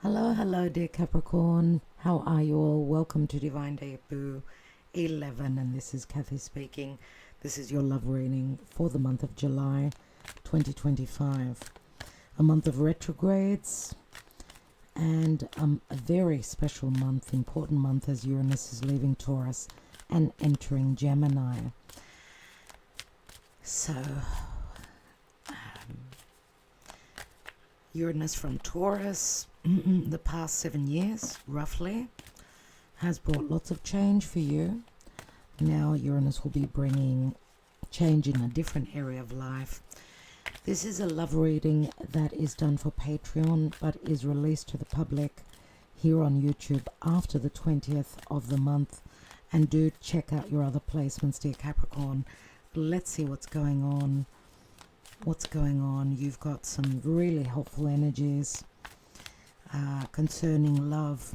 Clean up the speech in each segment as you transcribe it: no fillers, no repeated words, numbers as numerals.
Hello, dear Capricorn. How are you all? Welcome to Divine Debut 11, and this is Kathy speaking. This is your love reading for the month of July 2025. A month of retrogrades and a very special month, important month, as Uranus is leaving Taurus and entering Gemini. So, Uranus from Taurus, the past 7 years, roughly, has brought lots of change for you. Now Uranus will be bringing change in a different area of life. This is a love reading that is done for Patreon, but is released to the public here on YouTube after the 20th of the month. And do check out your other placements, dear Capricorn. Let's see what's going on. You've got some really helpful energies concerning love,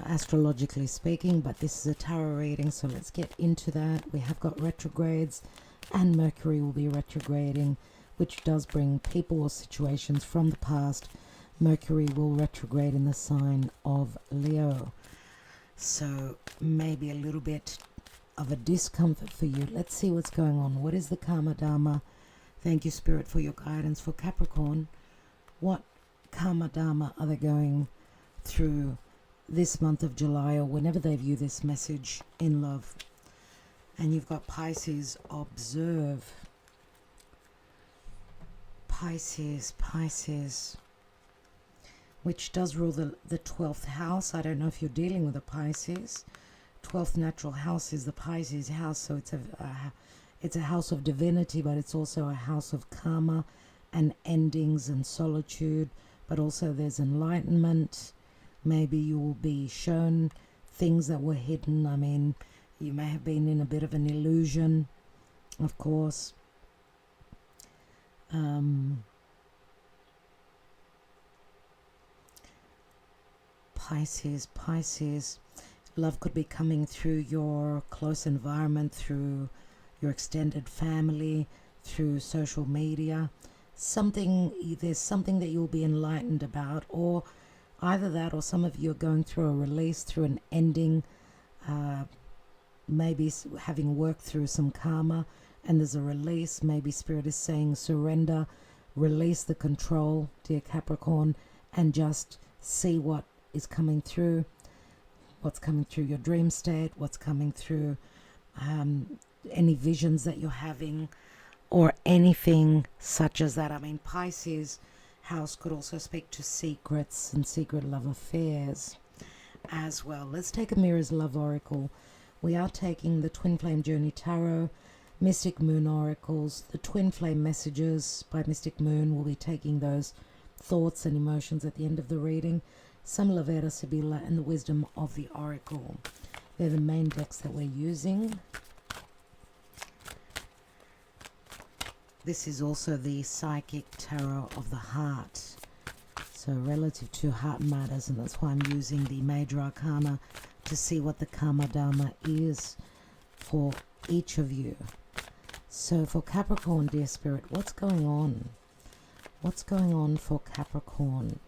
astrologically speaking, but this is a tarot reading, so let's get into that. We have got retrogrades, and Mercury will be retrograding, which does bring people or situations from the past. Mercury will retrograde in the sign of Leo, so maybe a little bit of a discomfort for you. Let's see what's going on. What is the Karma Dharma? Thank you, Spirit, for your guidance for Capricorn. What Karma Dharma are they going through this month of July, or whenever they view this message in love? And you've got Pisces, observe. Pisces, which does rule the 12th house. I don't know if you're dealing with a Pisces. 12th natural house is the Pisces house, so it's a house of divinity, but it's also a house of karma and endings and solitude, but also there's enlightenment. Maybe you will be shown things that were hidden. I mean, you may have been in a bit of an illusion, of course. Pisces. Love could be coming through your close environment, through your extended family, through social media. There's something that you'll be enlightened about, or either that, or some of you are going through a release, through an ending, maybe having worked through some karma, and there's a release. Maybe Spirit is saying surrender, release the control, dear Capricorn, and just see what is coming through. What's coming through your dream state, what's coming through any visions that you're having, or anything such as that. I mean, Pisces house could also speak to secrets and secret love affairs as well. Let's take a Mirror's Love Oracle. We are taking the Twin Flame Journey Tarot, Mystic Moon Oracles, the Twin Flame Messages by Mystic Moon. We'll be taking those thoughts and emotions at the end of the reading. Samlaveda Sibila and the Wisdom of the Oracle. They're the main decks that we're using. This is also the Psychic Tarot of the Heart. So relative to heart matters, and that's why I'm using the Major Arcana to see what the Karma Dharma is for each of you. So for Capricorn, dear Spirit, what's going on? What's going on for Capricorn?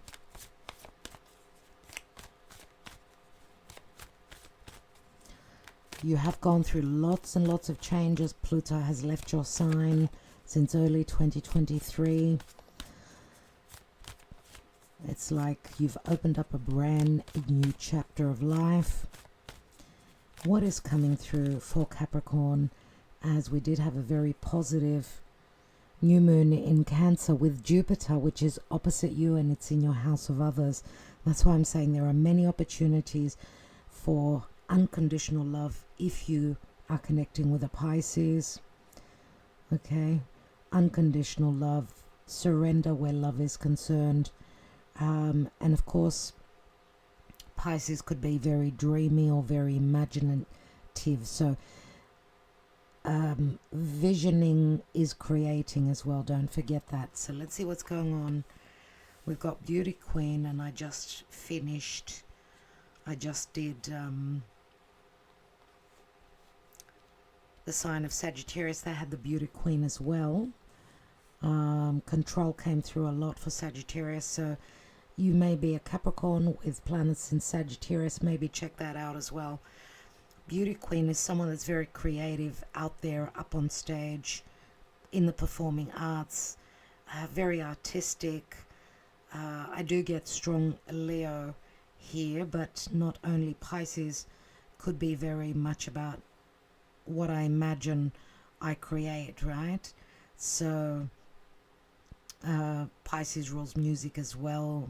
You have gone through lots and lots of changes. Pluto has left your sign since early 2023. It's like you've opened up a brand new chapter of life. What is coming through for Capricorn, as we did have a very positive new moon in Cancer with Jupiter, which is opposite you, and it's in your house of others. That's why I'm saying there are many opportunities for unconditional love if you are connecting with a Pisces. Okay, unconditional love, surrender where love is concerned, and of course Pisces could be very dreamy or very imaginative, so visioning is creating as well, don't forget that. So let's see what's going on. We've got Beauty Queen, and I just did the sign of Sagittarius. They had the Beauty Queen as well. Control came through a lot for Sagittarius, so you may be a Capricorn with planets in Sagittarius. Maybe check that out as well. Beauty Queen is someone that's very creative, out there, up on stage, in the performing arts, very artistic. I do get strong Leo here, but not only. Pisces could be very much about what I imagine I create, right? So Pisces rules music as well,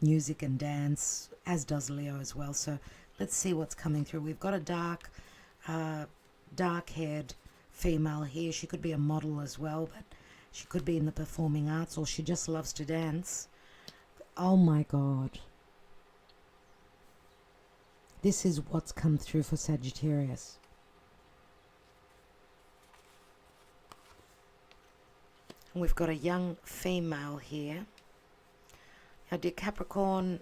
music and dance, as does Leo as well. So let's see what's coming through. We've got a dark-haired female here. She could be a model as well, but she could be in the performing arts, or she just loves to dance. Oh my God. This is what's come through for Sagittarius. We've got a young female here. Now, dear Capricorn,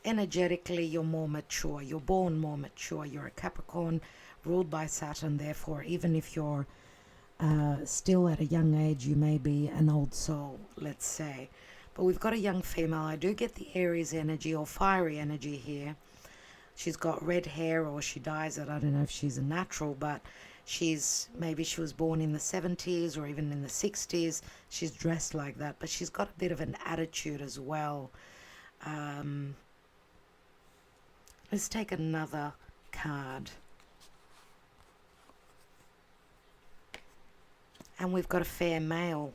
energetically, you're more mature. You're born more mature. You're a Capricorn ruled by Saturn. Therefore, even if you're still at a young age, you may be an old soul, let's say. But we've got a young female. I do get the Aries energy or fiery energy here. She's got red hair, or she dyes it. I don't know if she's a natural, but maybe she was born in the 70s or even in the 60s. She's dressed like that, but she's got a bit of an attitude as well. Let's take another card. And we've got a fair male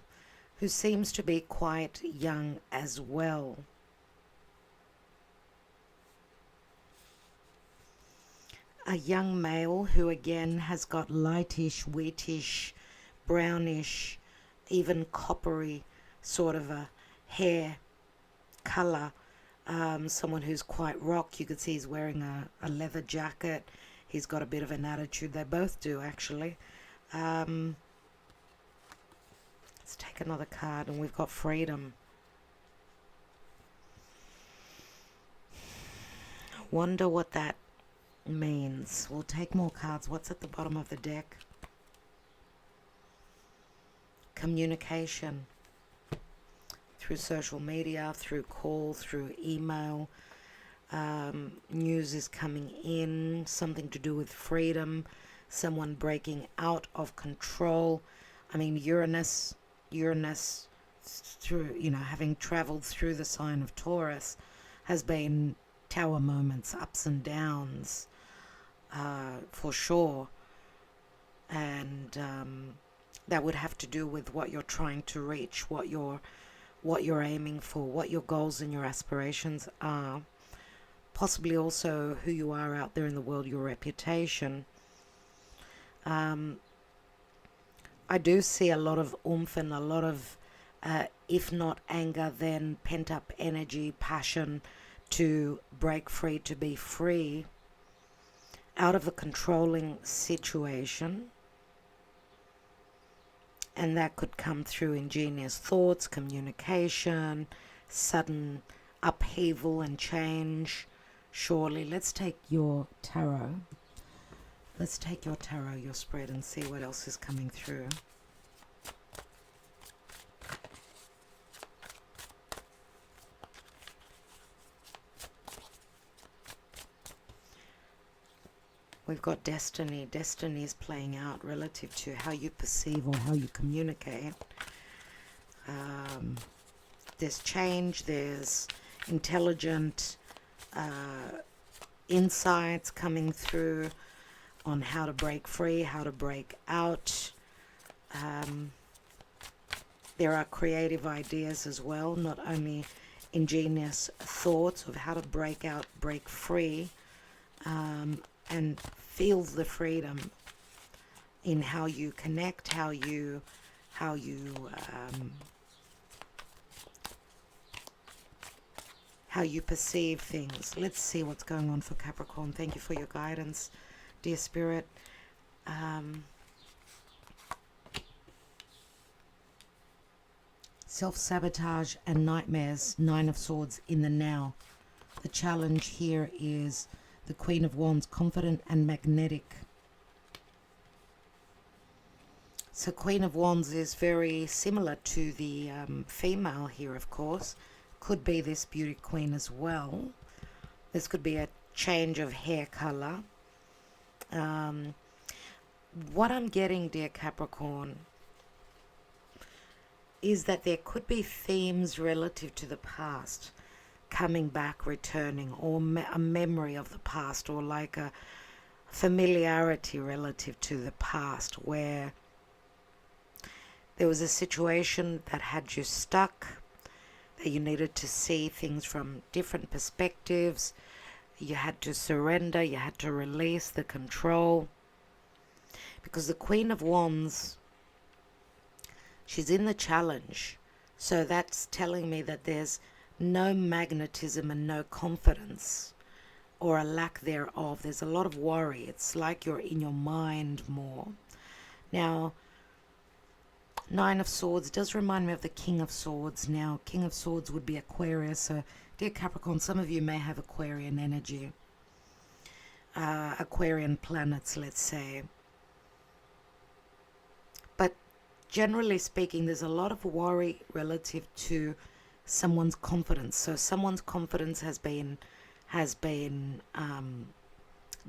who seems to be quite young as well. A young male who again has got lightish, wheatish, brownish, even coppery sort of a hair color. Someone who's quite rock. You could see he's wearing a leather jacket. He's got a bit of an attitude. They both do, actually. Let's take another card, and we've got freedom. Wonder what that means. We'll take more cards. What's at the bottom of the deck? Communication. Through social media, through call, through email. News is coming in. Something to do with freedom. Someone breaking out of control. I mean, Uranus through, having traveled through the sign of Taurus, has been tower moments, ups and downs, for sure. And that would have to do with what you're trying to reach, what you're aiming for, what your goals and your aspirations are. Possibly also who you are out there in the world, your reputation. I do see a lot of oomph and a lot of, if not anger, then pent-up energy, passion to break free, to be free out of a controlling situation. And that could come through ingenious thoughts, communication, sudden upheaval and change. Surely, let's take your tarot. Let's take your tarot, your spread, and see what else is coming through. We've got destiny. Destiny is playing out relative to how you perceive or how you communicate. There's change, there's intelligent insights coming through on how to break free, how to break out. There are creative ideas as well, not only ingenious thoughts of how to break out, break free, and feel the freedom in how you connect, how you perceive things. Let's see what's going on for Capricorn. Thank you for your guidance, dear Spirit. Self-sabotage and nightmares, Nine of Swords in the now. The challenge here is the Queen of Wands, confident and magnetic. So Queen of Wands is very similar to the female here, of course. Could be this beauty queen as well. This could be a change of hair color. What I'm getting, dear Capricorn, is that there could be themes relative to the past coming back, returning, or a memory of the past, or like a familiarity relative to the past where there was a situation that had you stuck, that you needed to see things from different perspectives. You had to surrender, you had to release the control. Because the Queen of Wands, she's in the challenge. So that's telling me that there's no magnetism and no confidence, or a lack thereof. There's a lot of worry. It's like you're in your mind more. Now, Nine of Swords does remind me of the King of Swords. Now, King of Swords would be Aquarius. So, dear Capricorn, some of you may have Aquarian energy. Aquarian planets, let's say. But generally speaking, there's a lot of worry relative to someone's confidence. So someone's confidence has been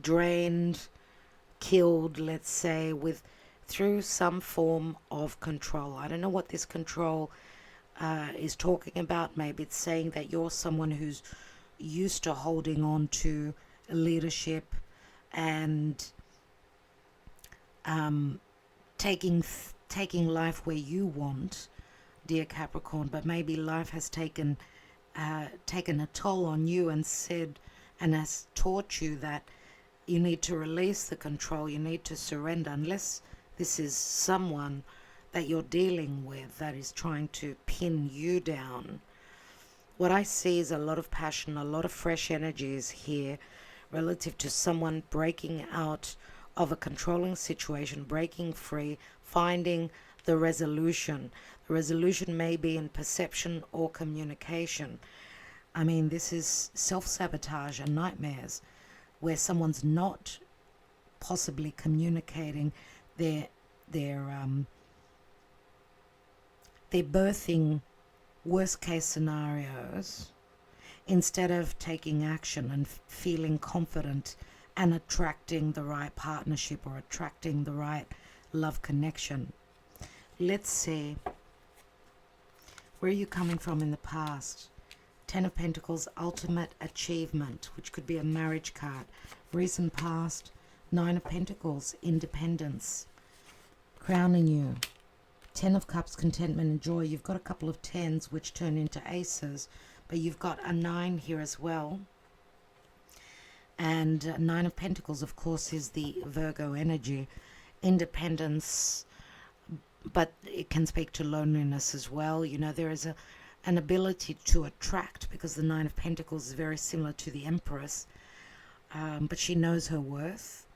drained, killed, let's say, through some form of control. I don't know what this control is talking about. Maybe it's saying that you're someone who's used to holding on to leadership and taking life where you want, dear Capricorn, but maybe life has taken a toll on you and has taught you that you need to release the control, you need to surrender, unless this is someone that you're dealing with that is trying to pin you down. What I see is a lot of passion, a lot of fresh energies here relative to someone breaking out of a controlling situation, breaking free, finding the resolution. The resolution may be in perception or communication. I mean, this is self-sabotage and nightmares where someone's not possibly communicating. They're birthing worst case scenarios instead of taking action and feeling confident and attracting the right partnership or attracting the right love connection. Let's see. Where are you coming from in the past? Ten of Pentacles, ultimate achievement, which could be a marriage card. Recent past, Nine of Pentacles, independence, crowning you. Ten of Cups, contentment and joy. You've got a couple of tens which turn into aces, but you've got a nine here as well. And Nine of Pentacles, of course, is the Virgo energy. Independence, but it can speak to loneliness as well. You know, there is an ability to attract, because the Nine of Pentacles is very similar to the Empress, but she knows her worth.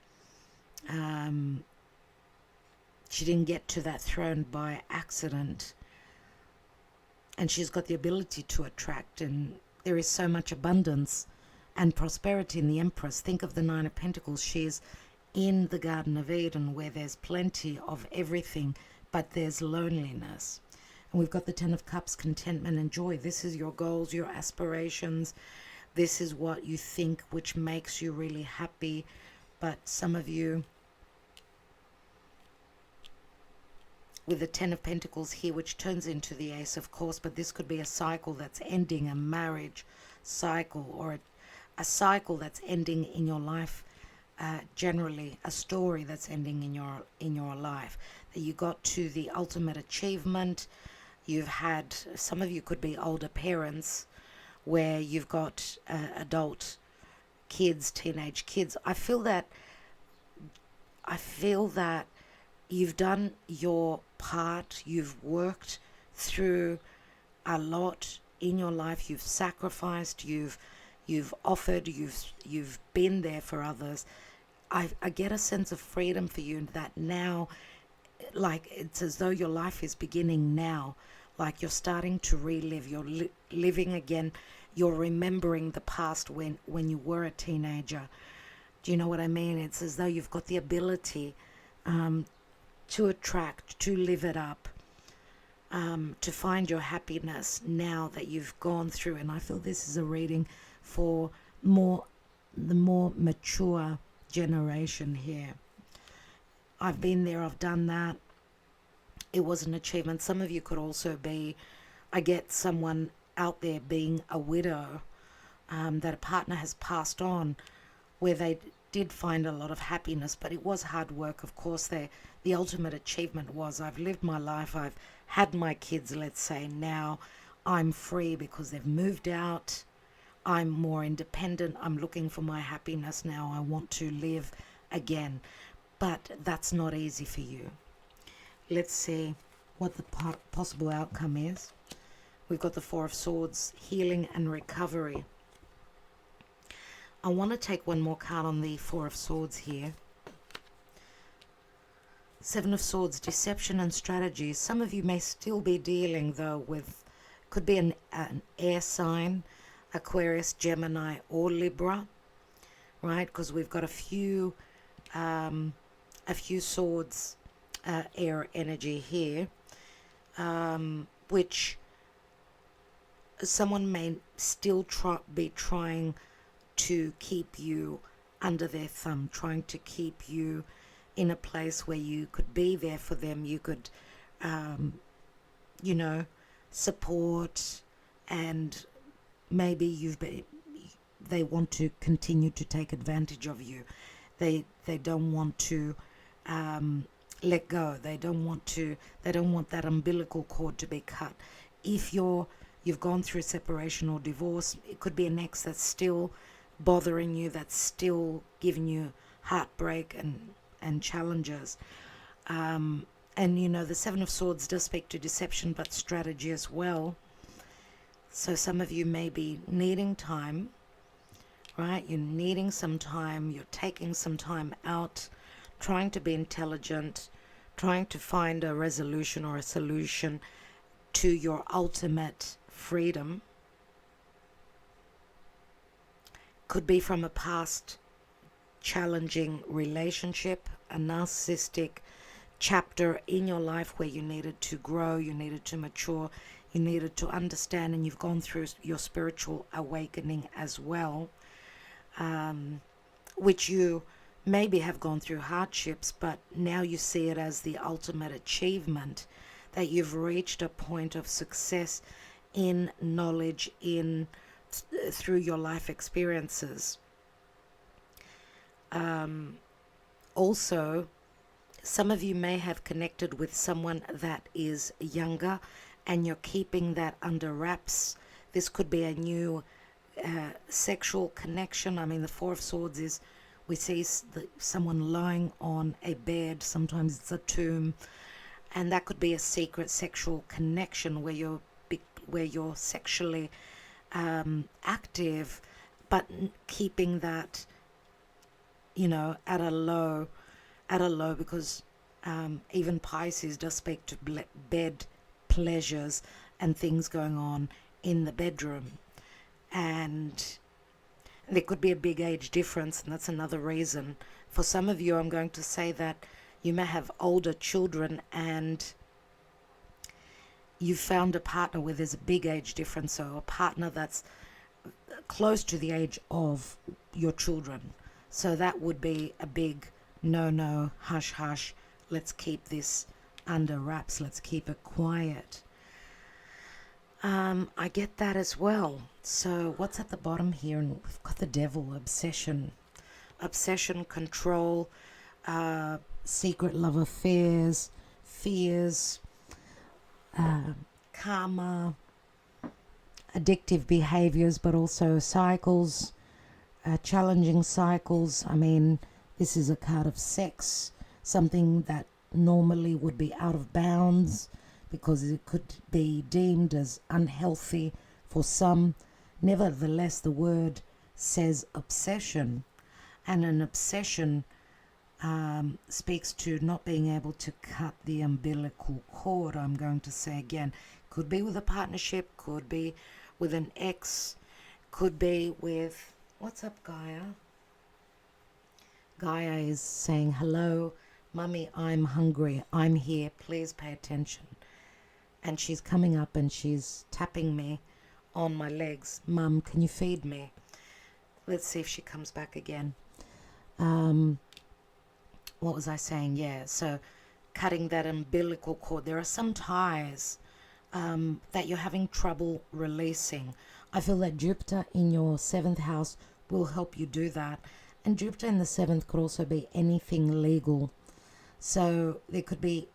She didn't get to that throne by accident, and she's got the ability to attract, and there is so much abundance and prosperity in the Empress. Think of the Nine of Pentacles. She is in the Garden of Eden, where there's plenty of everything, but there's loneliness. And we've got the Ten of Cups, contentment and joy. This is your goals, your aspirations. This is what you think which makes you really happy. But some of you, with the Ten of Pentacles here, which turns into the Ace, of course, but this could be a cycle that's ending, a marriage cycle, or a cycle that's ending in your life. Generally, a story that's ending in your life. That you got to the ultimate achievement. You've had, some of you could be older parents, where you've got adult kids, teenage kids. I feel that you've done your part. You've worked through a lot in your life. You've sacrificed. You've offered. You've been there for others. I get a sense of freedom for you, that now, like, it's as though your life is beginning now. Like you're starting to relive. You're living again. You're remembering the past when you were a teenager. Do you know what I mean? It's as though you've got the ability to attract, to live it up, to find your happiness now that you've gone through. And I feel this is a reading for the more mature generation here. I've been there, I've done that. It was an achievement. Some of you could also be, I get someone out there being a widow, that a partner has passed on, where they did find a lot of happiness, but it was hard work. Of course, the ultimate achievement was, I've lived my life, I've had my kids, let's say, now I'm free because they've moved out, I'm more independent, I'm looking for my happiness now, I want to live again. But that's not easy for you. Let's see what the possible outcome is. We've got the Four of Swords, healing and recovery. I want to take one more card on the Four of Swords here. Seven of Swords, deception and strategy. Some of you may still be dealing, though, with, could be an air sign, Aquarius, Gemini, or Libra, right? Because we've got a few swords, air energy here, which someone may still be trying to keep you under their thumb, trying to keep you in a place where you could be there for them, you could, support, and maybe they want to continue to take advantage of you. They don't want to let go. They don't want that umbilical cord to be cut. If you've gone through separation or divorce, it could be an ex that's still bothering you, that's still giving you heartbreak and challenges. And the Seven of Swords does speak to deception, but strategy as well. So some of you may be needing time, right? You're needing some time, you're taking some time out, trying to be intelligent, trying to find a resolution or a solution to your ultimate freedom. Could be from a past challenging relationship, a narcissistic chapter in your life where you needed to grow, you needed to mature, you needed to understand, and you've gone through your spiritual awakening as well, which you maybe have gone through hardships, but now you see it as the ultimate achievement, that you've reached a point of success in knowledge, through your life experiences. Also, some of you may have connected with someone that is younger and you're keeping that under wraps. This could be a new sexual connection. I mean, the Four of Swords is, we see someone lying on a bed, sometimes it's a tomb, and that could be a secret sexual connection where you're sexually active, but keeping that, at a low, because even Pisces does speak to bed pleasures and things going on in the bedroom. And there could be a big age difference, and that's another reason. For some of you, I'm going to say that you may have older children and you found a partner where there's a big age difference, so a partner that's close to the age of your children. So that would be a big no, hush, hush, let's keep this under wraps, let's keep it quiet. I get that as well. So what's at the bottom here? And we've got the Devil, obsession, control, secret love affairs, fears, karma, addictive behaviors, but also cycles, challenging cycles. I mean, this is a card of sex, something that normally would be out of bounds because it could be deemed as unhealthy for some. Nevertheless, the word says obsession, and an obsession speaks to not being able to cut the umbilical cord. I'm going to say again, could be with a partnership, could be with an ex, could be with, what's up, Gaia? Gaia is saying hello, Mummy, I'm hungry. I'm here. Please pay attention. And she's coming up and she's tapping me on my legs. Mum, can you feed me? Let's see if she comes back again. What was I saying? Yeah, so cutting that umbilical cord. There are some ties that you're having trouble releasing. I feel that Jupiter in your 7th house will help you do that. And Jupiter in the 7th could also be anything legal. So there could be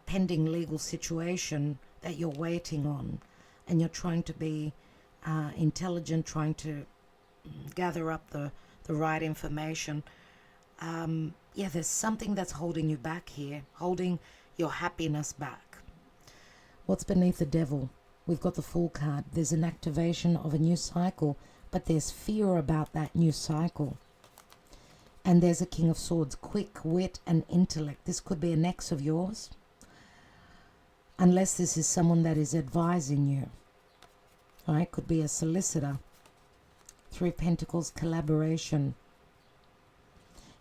pending legal situation that you're waiting on. And you're trying to be intelligent, trying to gather up the right information. Yeah, there's something that's holding you back here, holding your happiness back. What's beneath the devil? We've got the Fool card. There's an activation of a new cycle, but there's fear about that new cycle. And there's a King of Swords, quick wit and intellect. This could be an ex of yours, unless this is someone that is advising you. Right? Could be a solicitor. 3 of Pentacles, collaboration.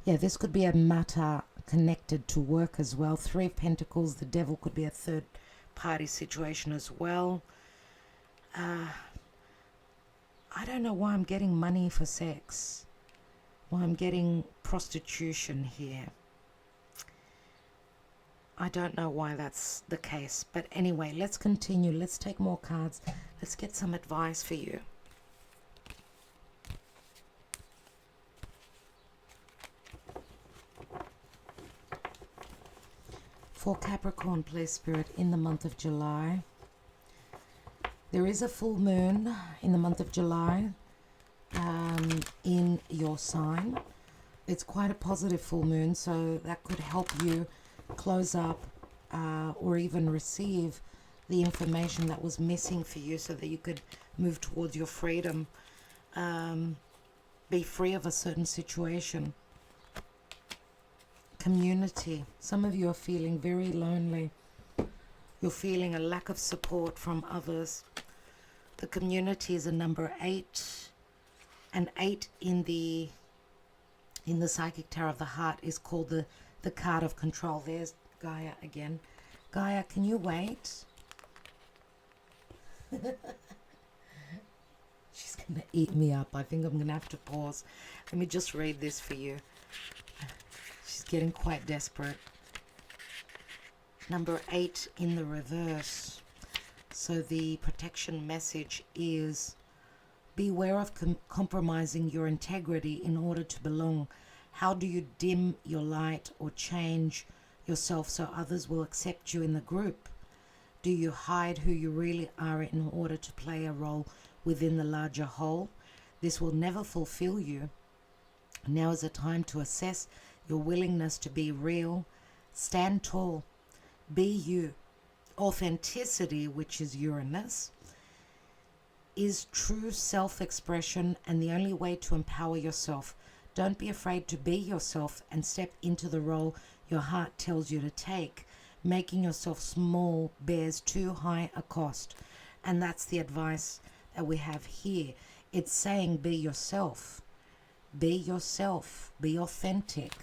Yeah, this could be a matter connected to work as well. 3 of Pentacles, the devil could be a third party situation as well. I don't know why I'm getting money for sex. Why I'm getting prostitution here. I don't know why that's the case. But anyway, let's continue. Let's take more cards. Let's get some advice for you. For Capricorn, please, Spirit, in the month of July. There is a full moon in the month of July in your sign. It's quite a positive full moon, so that could help you close up or even receive the information that was missing for you so that you could move towards your freedom, be free of a certain situation. Community. Some of you are feeling very lonely. You're feeling a lack of support from others. The community is a number 8. And 8 in the Psychic Tarot of the Heart is called the card of control. There's Gaia again. Gaia, can you wait? She's going to eat me up. I think I'm going to have to pause. Let me just read this for you. She's getting quite desperate. Number 8 in the reverse. So the protection message is beware of compromising your integrity in order to belong. How do you dim your light or change yourself so others will accept you in the group? Do you hide who you really are in order to play a role within the larger whole? This will never fulfill you. Now is the time to assess your willingness to be real. Stand tall. Be you. Authenticity, which is Uranus, is true self-expression and the only way to empower yourself. Don't be afraid to be yourself and step into the role your heart tells you to take. Making yourself small bears too high a cost. And that's the advice that we have here. It's saying be yourself. Be yourself. Be authentic.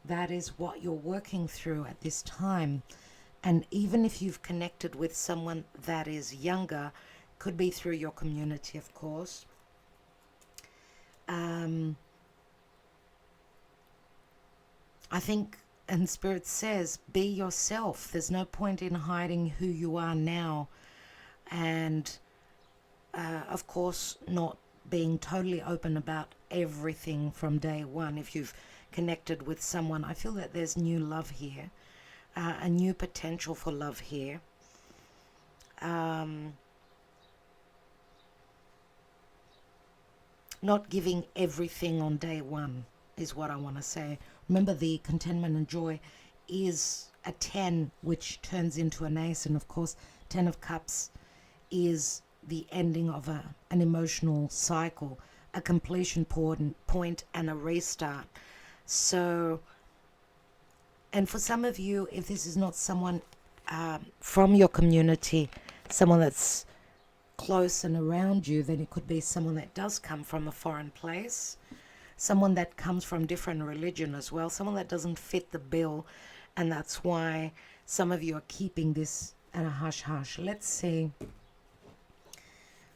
That is what you're working through at this time. And even if you've connected with someone that is younger, could be through your community, of course. I think, and Spirit says, be yourself. There's no point in hiding who you are now. And, of course, not being totally open about everything from day one. If you've connected with someone, I feel that there's new love here, a new potential for love here. Not giving everything on day one is what I want to say. Remember, the contentment and joy is a 10, which turns into an ace. And of course, 10 of Cups is the ending of an emotional cycle, a completion point and a restart. So, and for some of you, if this is not someone from your community, someone that's close and around you, then it could be someone that does come from a foreign place. someone that comes from different religion as well, someone that doesn't fit the bill, and that's why some of you are keeping this at a hush-hush. Let's see.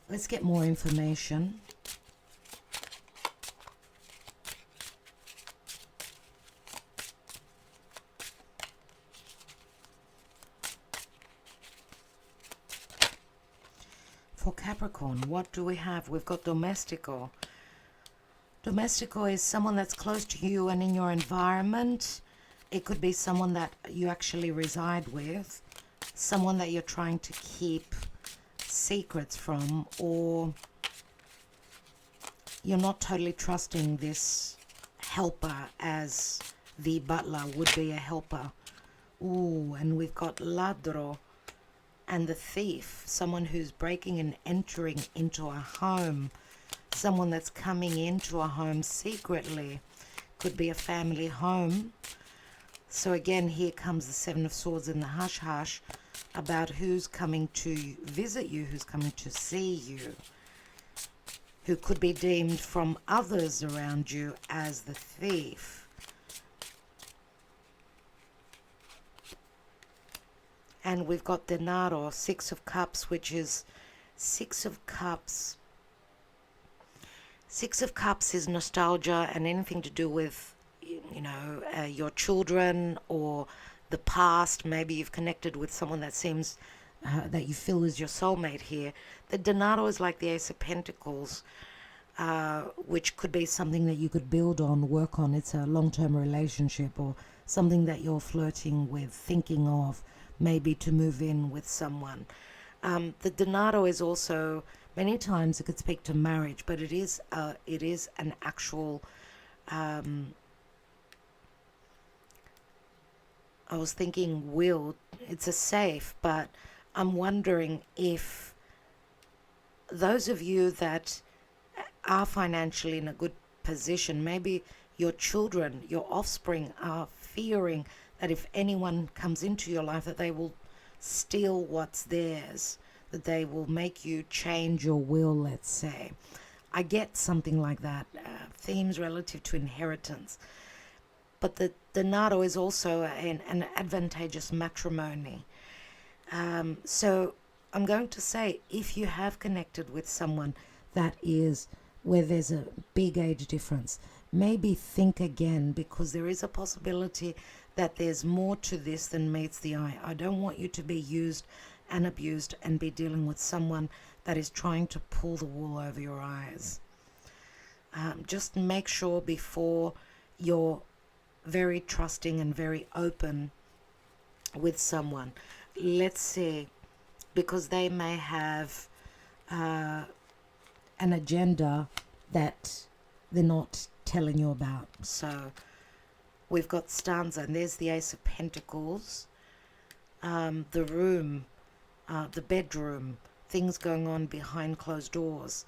Let's get more information. For Capricorn, what do we have? We've got Domestico. Domestico is someone that's close to you and in your environment. It could be someone that you actually reside with, someone that you're trying to keep secrets from, or you're not totally trusting this helper as the butler would be a helper. Ooh, and we've got Ladro and the thief, someone who's breaking and entering into a home, someone that's coming into a home secretly. Could be a family home. So again, here comes the Seven of Swords in the hush-hush about who's coming to visit you, who's coming to see you, who could be deemed from others around you as the thief. And we've got Denaro, Six of Cups, which is Six of Cups. Six of Cups is nostalgia and anything to do with, your children or the past. Maybe you've connected with someone that seems that you feel is your soulmate here. The Denaro is like the Ace of Pentacles, which could be something that you could build on, work on. It's a long-term relationship or something that you're flirting with, thinking of, maybe to move in with someone. The Denaro is also, many times it could speak to marriage, but it is an actual, I was thinking will, it's a safe, but I'm wondering if those of you that are financially in a good position, maybe your children, your offspring are fearing that if anyone comes into your life that they will steal what's theirs, that they will make you change your will, let's say. I get something like that, themes relative to inheritance. But the Denaro is also an advantageous matrimony. So I'm going to say, if you have connected with someone that is where there's a big age difference, maybe think again, because there is a possibility that there's more to this than meets the eye. I don't want you to be used and abused and be dealing with someone that is trying to pull the wool over your eyes. Just make sure before you're very trusting and very open with someone. Let's see, because they may have an agenda that they're not telling you about. So we've got stanza, and there's the Ace of Pentacles, the room, the bedroom, things going on behind closed doors,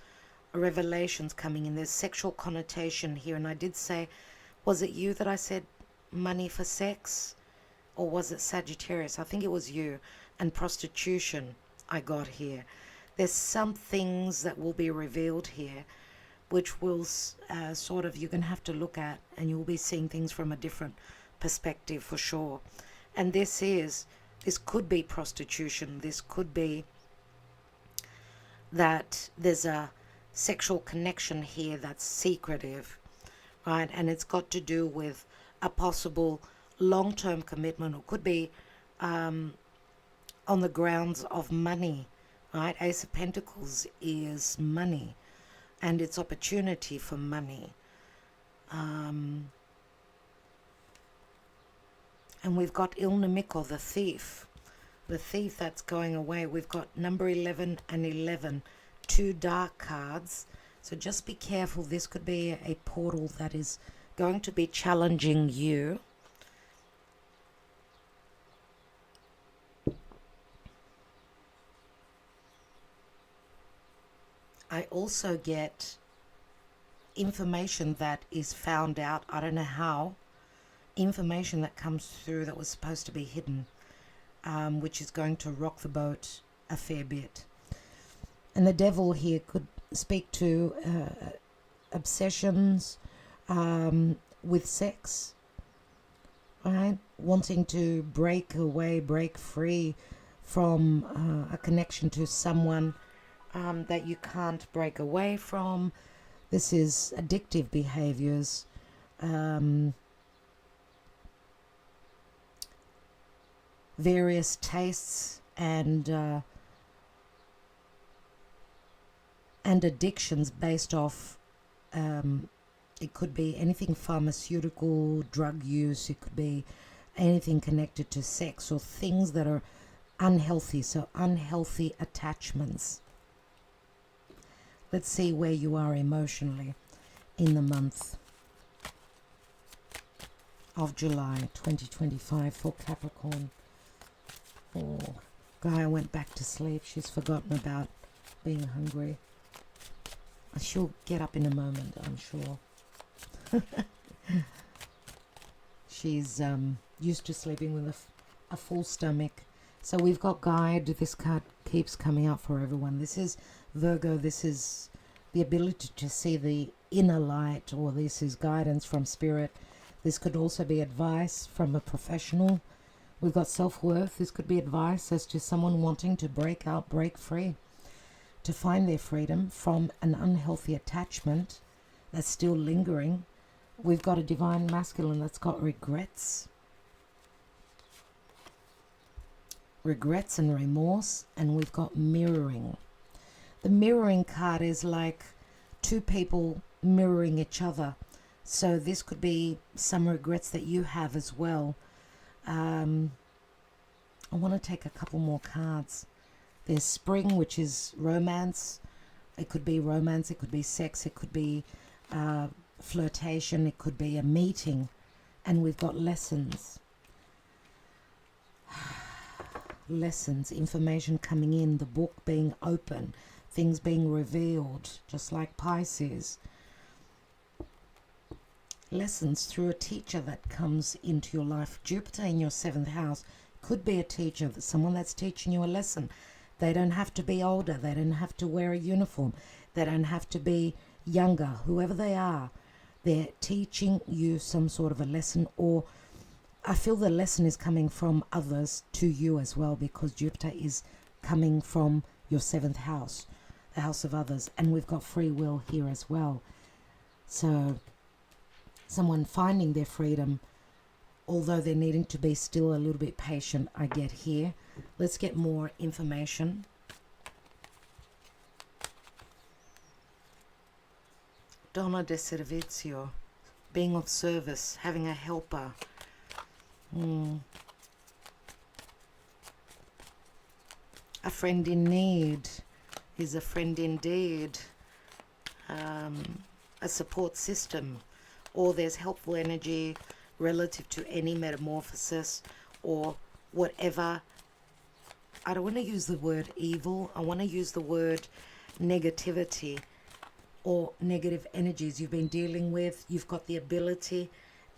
revelations coming in. There's sexual connotation here, and I did say, was it you that I said money for sex, or was it Sagittarius? I think it was you. And prostitution I got here. There's some things that will be revealed here, which will sort of, you're going to have to look at, and you'll be seeing things from a different perspective for sure. And this could be prostitution. This could be that there's a sexual connection here that's secretive, right? And it's got to do with a possible long-term commitment, or could be on the grounds of money, right? Ace of Pentacles is money, and it's opportunity for money. And we've got Il Nemico, the thief that's going away. We've got number 11 and 11, two dark cards. So just be careful. This could be a portal that is going to be challenging you. I also get information that is found out, I don't know how, information that comes through that was supposed to be hidden, which is going to rock the boat a fair bit. And the devil here could speak to obsessions, with sex, right? Wanting to break away, break free from a connection to someone that you can't break away from. This is addictive behaviors. Various tastes and addictions based off it could be anything pharmaceutical, drug use, it could be anything connected to sex or things that are unhealthy, so unhealthy attachments. Let's see where you are emotionally in the month of July 2025 for Capricorn. Oh, Gaia went back to sleep. She's forgotten about being hungry. She'll get up in a moment, I'm sure. She's used to sleeping with a full stomach. So we've got guide. This card keeps coming out for everyone. This is Virgo. This is the ability to see the inner light, or this is guidance from spirit. This could also be advice from a professional. We've got self-worth. This could be advice as to someone wanting to break out, break free, to find their freedom from an unhealthy attachment that's still lingering. We've got a divine masculine that's got regrets. Regrets and remorse. And we've got mirroring. The mirroring card is like two people mirroring each other. So this could be some regrets that you have as well. I want to take a couple more cards. There's spring, which is romance. It could be romance, it could be sex, it could be flirtation, it could be a meeting. And we've got lessons. Lessons, information coming in, the book being open, things being revealed, just like Pisces. Lessons through a teacher that comes into your life. Jupiter in your 7th house could be a teacher, someone that's teaching you a lesson. They don't have to be older. They don't have to wear a uniform. They don't have to be younger. Whoever they are, they're teaching you some sort of a lesson, or I feel the lesson is coming from others to you as well, because Jupiter is coming from your 7th house, the house of others. And we've got free will here as well. So someone finding their freedom, although they're needing to be still a little bit patient, I get here. Let's get more information. Donna de Servizio, being of service, having a helper. A friend in need is a friend indeed. A support system, or there's helpful energy relative to any metamorphosis or whatever. I don't want to use the word evil. I want to use the word negativity or negative energies you've been dealing with. You've got the ability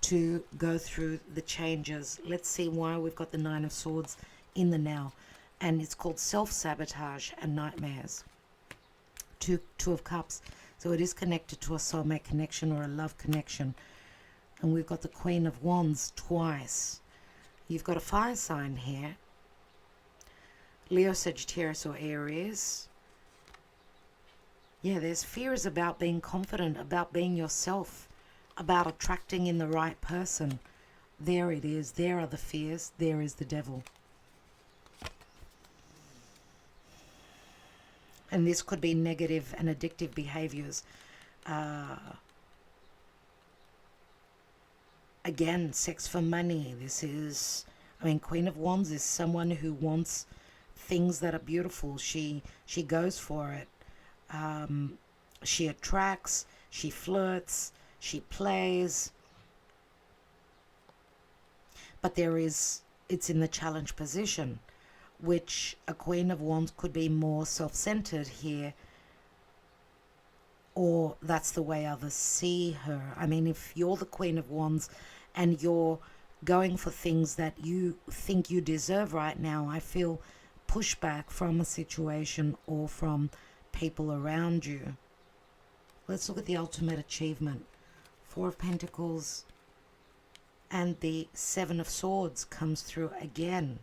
to go through the changes. Let's see why we've got the 9 of Swords in the now. And it's called self-sabotage and nightmares. Two of Cups. So it is connected to a soulmate connection or a love connection. And we've got the Queen of Wands twice. You've got a fire sign here. Leo, Sagittarius or Aries. Yeah, there's fears about being confident, about being yourself, about attracting in the right person. There it is. There are the fears. There is the devil. And this could be negative and addictive behaviors. Again, sex for money. This is, Queen of Wands is someone who wants things that are beautiful. She goes for it. She attracts, she flirts, she plays. But it's in the challenge position, which a Queen of Wands could be more self-centered here, or that's the way others see her. If you're the Queen of Wands and you're going for things that you think you deserve right now, I feel pushback from a situation or from people around you. Let's look at the ultimate achievement Four of Pentacles, and the Seven of Swords comes through again.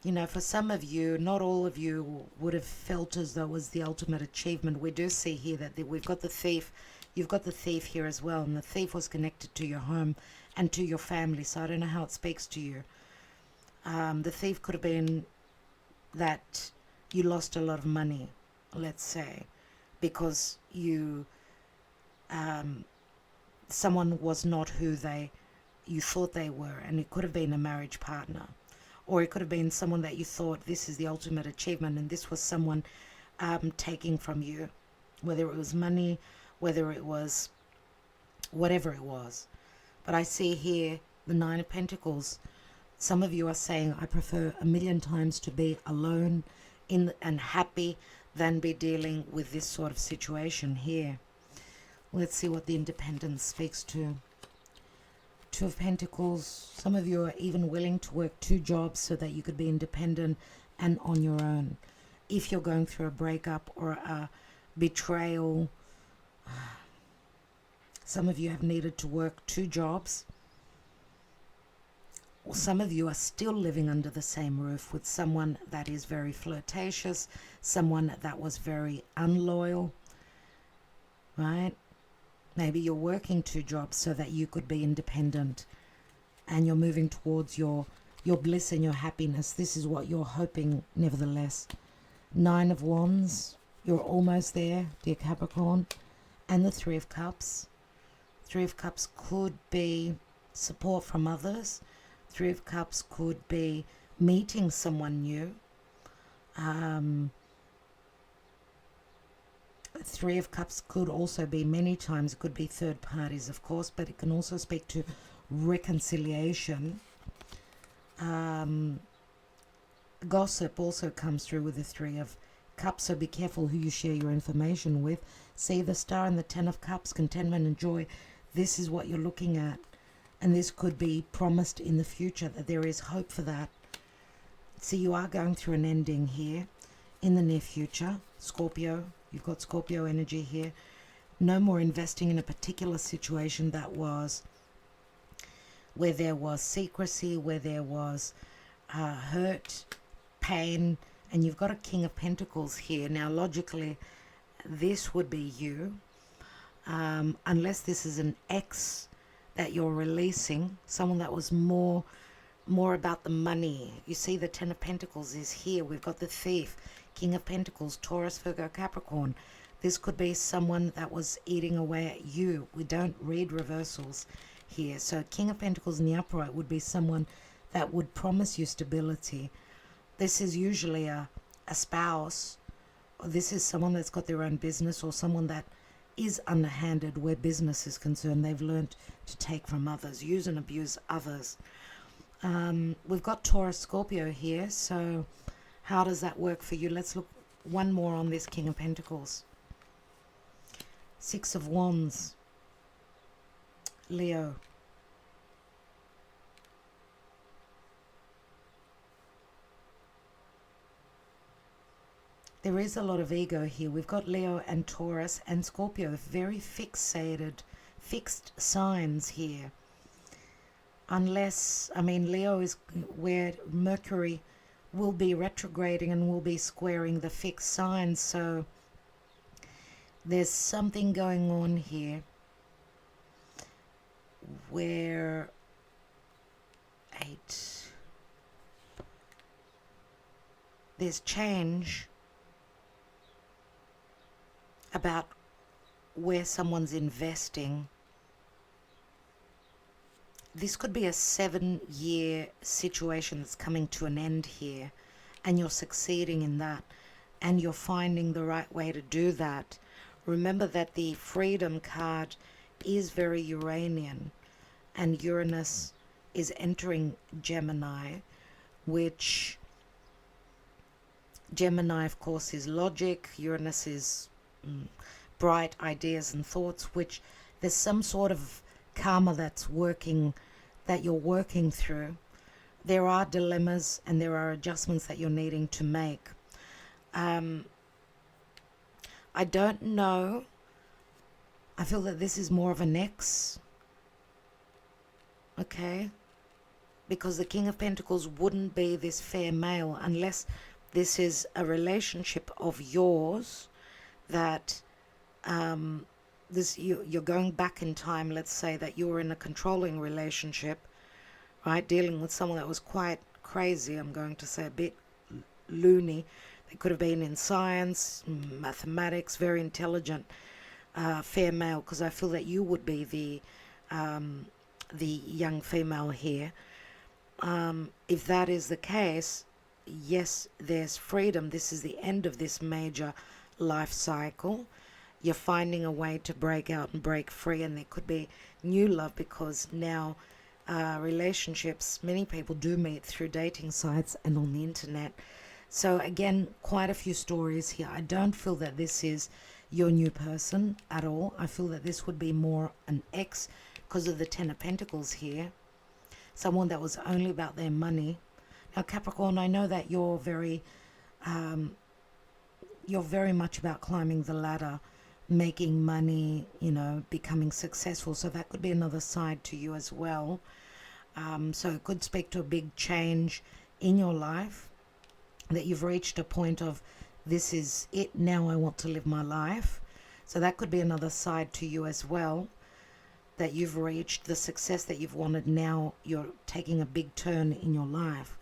You know, for some of you, not all of you would have felt as though it was the ultimate achievement. We do see here that we've got the thief. You've got the thief here as well. And the thief was connected to your home and to your family. So I don't know how it speaks to you. The thief could have been that you lost a lot of money, let's say, because someone was not who you thought they were. And it could have been a marriage partner. Or it could have been someone that you thought this is the ultimate achievement, and this was someone taking from you, whether it was money, whether it was whatever it was. But I see here the Nine of Pentacles. Some of you are saying, I prefer a million times to be alone and happy than be dealing with this sort of situation here. Let's see what the Independence speaks to. Two of Pentacles. Some of you are even willing to work 2 jobs so that you could be independent and on your own. If you're going through a breakup or a betrayal, some of you have needed to work 2 jobs. Or some of you are still living under the same roof with someone that is very flirtatious, someone that was very unloyal, right? Maybe you're working 2 jobs so that you could be independent and you're moving towards your bliss and your happiness. This is what you're hoping, nevertheless. 9 of Wands, you're almost there, dear Capricorn. And the 3 of Cups. 3 of Cups could be support from others. 3 of Cups could be meeting someone new. 3 of Cups could also be, many times it could be third parties, of course, but it can also speak to reconciliation. Gossip also comes through with the 3 of Cups, so be careful who you share your information with. See the Star and the 10 of Cups, contentment and joy. This is what you're looking at, and this could be promised in the future, that there is hope for that. See, you are going through an ending here in the near future. Scorpio, you've got Scorpio energy here. No more investing in a particular situation that was where there was secrecy, where there was hurt, pain, and you've got a King of Pentacles here. Now, logically, this would be you, unless this is an ex that you're releasing, someone that was more about the money. You see, the 10 of Pentacles is here. We've got the Thief, King of Pentacles, Taurus, Virgo, Capricorn. This could be someone that was eating away at you. We don't read reversals here. So King of Pentacles in the upright would be someone that would promise you stability. This is usually a spouse. Or this is someone that's got their own business, or someone that is underhanded where business is concerned. They've learned to take from others, use and abuse others. We've got Taurus, Scorpio here. So how does that work for you? Let's look one more on this King of Pentacles. 6 of Wands, Leo. There is a lot of ego here. We've got Leo and Taurus and Scorpio, very fixated, fixed signs here. Unless, I mean, Leo is where Mercury will be retrograding and will be squaring the fixed signs. So there's something going on here where there's change about where someone's investing. This could be a 7-year situation that's coming to an end here, and you're succeeding in that, and you're finding the right way to do that. Remember that the Freedom card is very Uranian, and Uranus is entering Gemini, which Gemini, of course, is logic. Uranus is bright ideas and thoughts, which there's some sort of karma that you're working through. There are dilemmas and there are adjustments that you're needing to make. I don't know. I feel that this is more of an ex. Okay? Because the King of Pentacles wouldn't be this fair male unless this is a relationship of yours that you're going back in time. Let's say that you were in a controlling relationship, right? Dealing with someone that was quite crazy, I'm going to say a bit loony. They could have been in science, mathematics, very intelligent, fair male, because I feel that you would be the young female here. If that is the case, yes, there's freedom. This is the end of this major life cycle. You're finding a way to break out and break free, and there could be new love, because now relationships, many people do meet through dating sites and on the internet. So again, quite a few stories here. I don't feel that this is your new person at all. I feel that this would be more an ex because of the Ten of Pentacles here. Someone that was only about their money. Now, Capricorn, I know that you're very much about climbing the ladder, making money, becoming successful. So that could be another side to you as well. So it could speak to a big change in your life, that you've reached a point of, this is it, now I want to live my life. So that could be another side to you as well, that you've reached the success that you've wanted. Now you're taking a big turn in your life.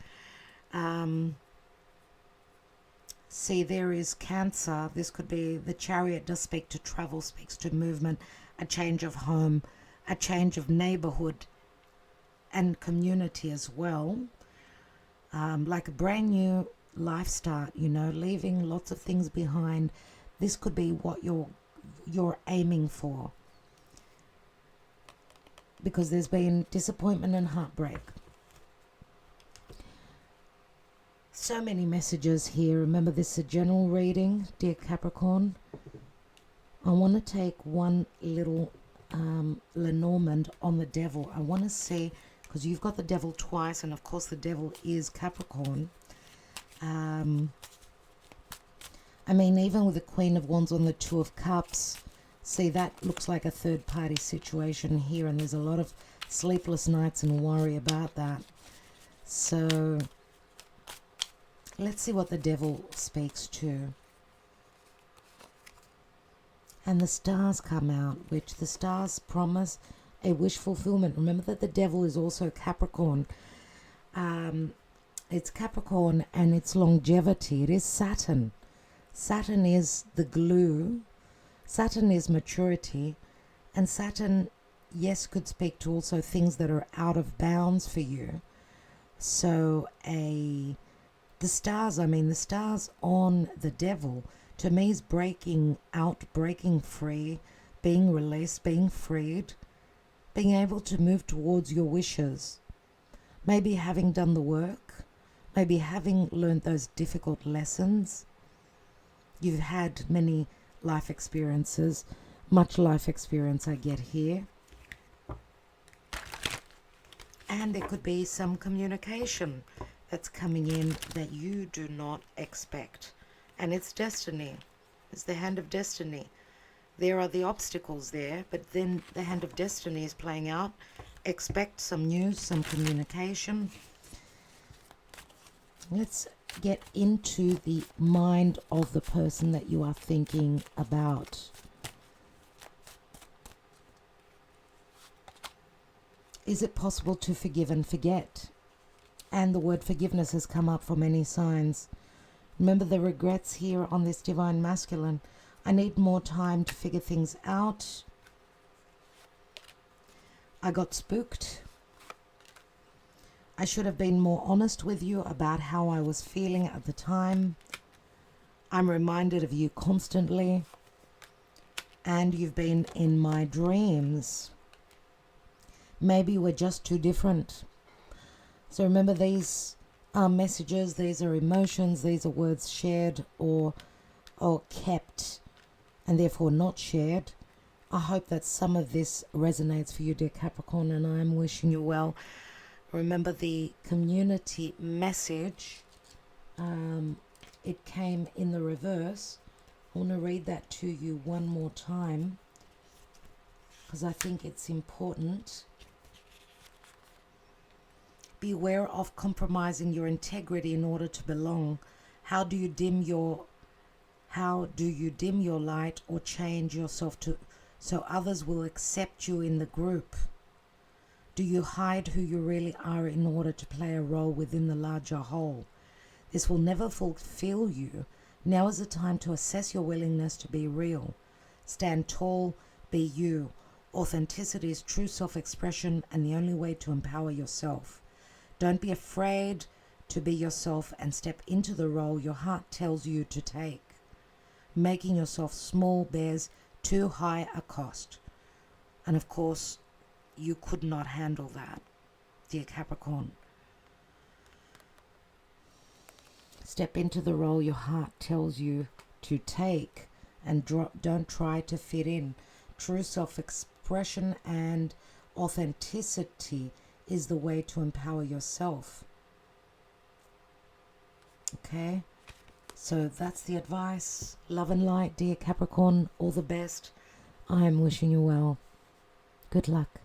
See, there is Cancer. This could be the Chariot. Does speak to travel, speaks to movement, a change of home, a change of neighborhood and community as well. Like a brand new life start, leaving lots of things behind. This could be what you're aiming for, because there's been disappointment and heartbreak. So many messages here. Remember, this is a general reading, dear Capricorn. I want to take one little Lenormand on the Devil. I want to see, because you've got the Devil twice, and of course the Devil is Capricorn. I mean, even with the Queen of Wands on the Two of Cups, see, that looks like a third party situation here, and there's a lot of sleepless nights and worry about that. So let's see what the Devil speaks to. And the stars come out, which the stars promise a wish fulfillment. Remember that the Devil is also Capricorn. It's Capricorn and it's longevity. It is Saturn. Saturn is the glue. Saturn is maturity. And Saturn, yes, could speak to also things that are out of bounds for you. So the stars on the Devil, to me, is breaking out, breaking free, being released, being freed, being able to move towards your wishes. Maybe having done the work, maybe having learned those difficult lessons. You've had many life experiences, much life experience I get here. And there could be some communication that's coming in that you do not expect. And it's destiny. It's the hand of destiny. There are the obstacles there, but then the hand of destiny is playing out. Expect some news, some communication. Let's get into the mind of the person that you are thinking about. Is it possible to forgive and forget? And the word forgiveness has come up for many signs. Remember the regrets here on this divine masculine. I need more time to figure things out. I got spooked. I should have been more honest with you about how I was feeling at the time. I'm reminded of you constantly. And you've been in my dreams. Maybe we're just too different. So remember, these are messages, these are emotions, these are words shared or kept and therefore not shared. I hope that some of this resonates for you, dear Capricorn, and I'm wishing you well. Remember the community message. It came in the reverse. I want to read that to you one more time because I think it's important. Beware of compromising your integrity in order to belong. How do you dim your light or change yourself so others will accept you in the group? Do you hide who you really are in order to play a role within the larger whole? This will never fulfill you. Now is the time to assess your willingness to be real. Stand tall, be you. Authenticity is true self-expression and the only way to empower yourself. Don't be afraid to be yourself and step into the role your heart tells you to take. Making yourself small bears too high a cost. And of course, you could not handle that, dear Capricorn. Step into the role your heart tells you to take and don't try to fit in. True self-expression and authenticity is the way to empower yourself. Okay? So that's the advice. Love and light, dear Capricorn. All the best. I am wishing you well. Good luck.